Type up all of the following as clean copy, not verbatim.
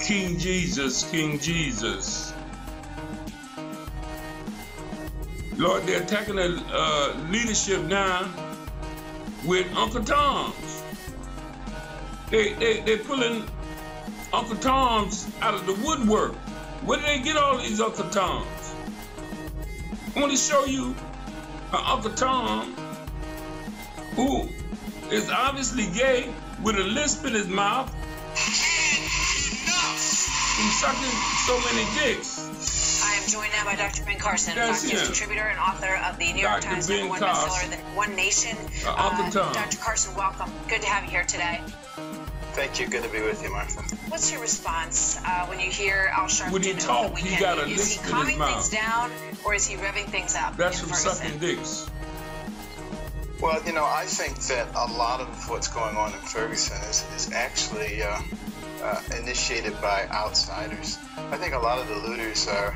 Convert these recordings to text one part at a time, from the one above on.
King Jesus, King Jesus. Lord, they're attacking the leadership now with Uncle Toms. They're pulling Uncle Toms out of the woodwork. Where did they get all these Uncle Toms? I want to show you an Uncle Tom who is obviously gay with a lisp in his mouth. He's sucking so many dicks. I am joined now by Dr. Ben Carson, Fox News contributor and author of the New York Times #1 bestseller, One Nation. Uncle Tom. Dr. Carson, welcome. Good to have you here today. Thank you. Good to be with you, Martha. What's your response when you hear Al Sharpton when he talk, he got a Is he lisp in his calming mouth. things down, or is he revving things up? That's from sucking dicks. Well, you know, I think that a lot of what's going on in Ferguson is actually initiated by outsiders. I think a lot of the looters are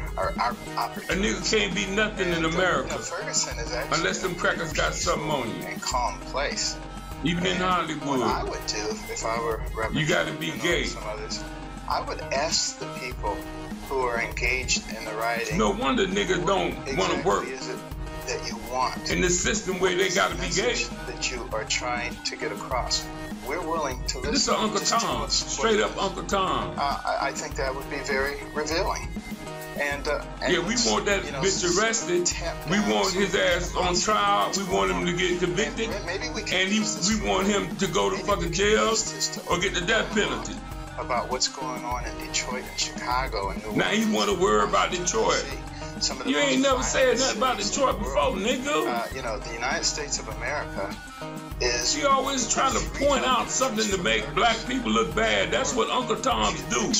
opportunists. A nigga can't be nothing in America. You know, Ferguson is actually unless them crackers got something on you. And calm place. Even in Hollywood. What I would do if I were representing you gotta be gay. Some others, I would ask the people who are engaged in the rioting. No wonder niggas don't want to work. Is it that you want in the system where they gotta be gay? That you are trying to get across. We're willing to listen. This is Uncle Tom, straight up Uncle Tom. I think that would be very revealing. And yeah, we want that bitch arrested. We want his ass on trial. We want him to get convicted. And we want him to go to fucking jail or get the death penalty. About what's going on in Detroit and Chicago and New Orleans. Now he want to worry about Detroit. You ain't never said nothing about Detroit before, nigga. You know, the United States of America is... She always trying to point out something to make black people look bad. That's what Uncle Toms do.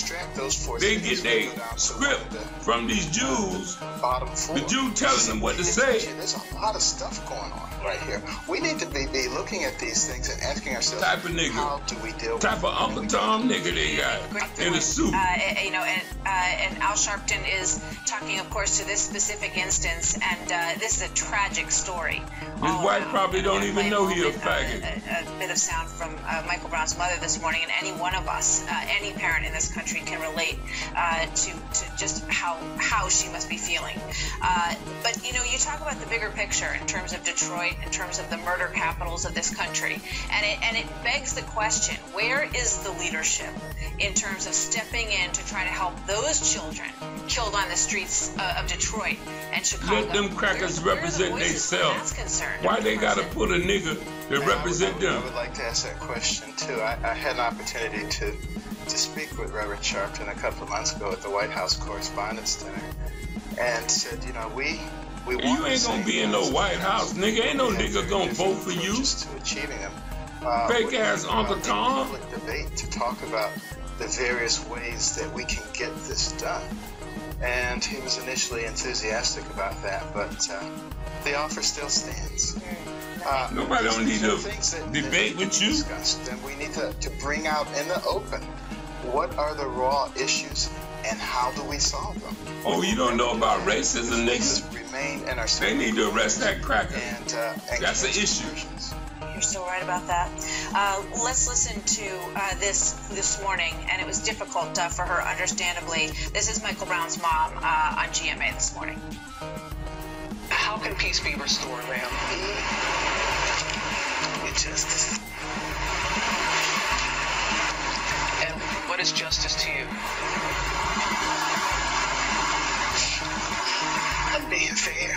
They get their script from these Jews. The Jew telling them what to say. There's a lot of stuff going on right here. We need to be looking at these things and asking ourselves, type of nigga, how do we deal with type of Uncle Tom nigga they got in a suit. You know, and Al Sharpton is talking, of course, to this specific instance, and this is a tragic story. His wife probably don't even know he a faggot. A bit of sound from Michael Brown's mother this morning, and any one of us, any parent in this country can relate to just how she must be feeling. But, you know, you talk about the bigger picture in terms of Detroit, in terms of the murder capitals of this country, and it begs the question, where is the leadership in terms of stepping in to try to help those children killed on the streets of Detroit and Chicago? Let them crackers represent themselves. Why they gotta put a nigga to represent them? I would like to ask that question too. I had an opportunity to speak with Reverend Sharpton a couple of months ago at the White House Correspondents' Dinner, and said, you know, we want you ain't gonna be in no White House, nigga. Ain't no nigga gonna vote for you. To achieving them. Fake ass Uncle Tom. Public debate to talk about the various ways that we can get this done. And he was initially enthusiastic about that, but the offer still stands. Nobody don't need to debate with you. And we need to bring out in the open what are the raw issues and how do we solve them. Oh, you don't know about racism, niggas? They need to arrest that cracker. That's an issue. You're so right about that. Let's listen to this morning, and it was difficult for her, understandably. This is Michael Brown's mom on GMA this morning. How can peace be restored, ma'am? With justice. And what is justice to you? Being fair.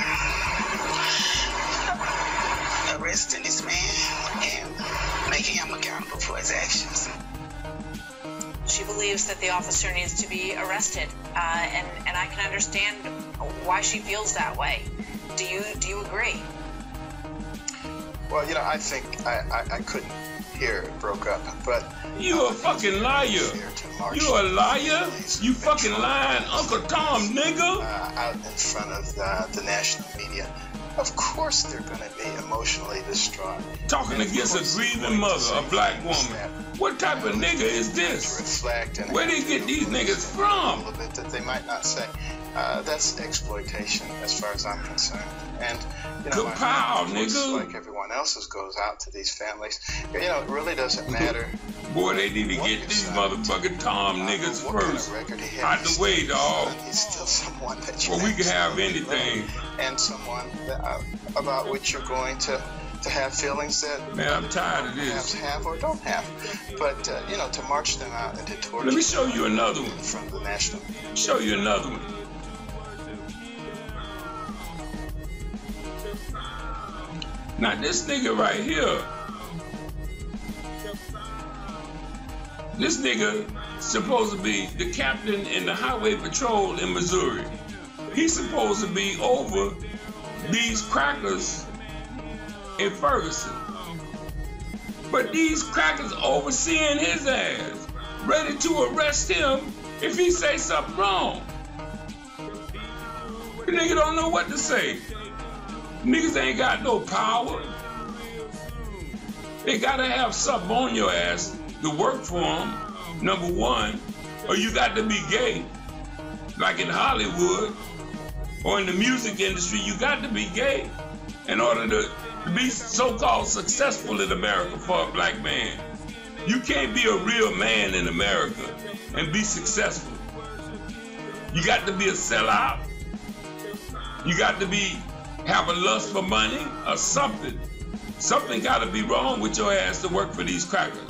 Arresting this man and making him accountable for his actions. She believes that the officer needs to be arrested, and I can understand why she feels that way. Do you agree? Well, you know, I think I couldn't hear it broke up, but you a fucking liar. You a liar? You fucking lying Uncle Tom, nigga. Out in front of the national media. Of course they're going to be emotionally distraught. Talking against a grieving mother, a black woman. What type of nigga is this? Where they get these niggas from? A little bit that they might not say. That's exploitation as far as I'm concerned. And, you know, Kapow, nigga. Like everyone else's goes out to these families. You know, it really doesn't matter Boy, they need to get these motherfucking Tom niggas first out the way, dog. He's still someone that you well, we can have anything. And someone that, about which you're going to have feelings that man, I'm tired of this. Have or don't have. But you know, to march them out and to torture. Let me show you another one from the national. Show you another one. Now this nigga right here. This nigga supposed to be the captain in the highway patrol in Missouri. He's supposed to be over these crackers in Ferguson. But these crackers overseeing his ass, ready to arrest him if he say something wrong. The nigga don't know what to say. Niggas ain't got no power. They gotta have something on your ass to work for them, number one, or you got to be gay, like in Hollywood, or in the music industry, you got to be gay in order to be so-called successful in America for a black man. You can't be a real man in America and be successful. You got to be a sellout. You got to have a lust for money or something. Something got to be wrong with your ass to work for these crackers.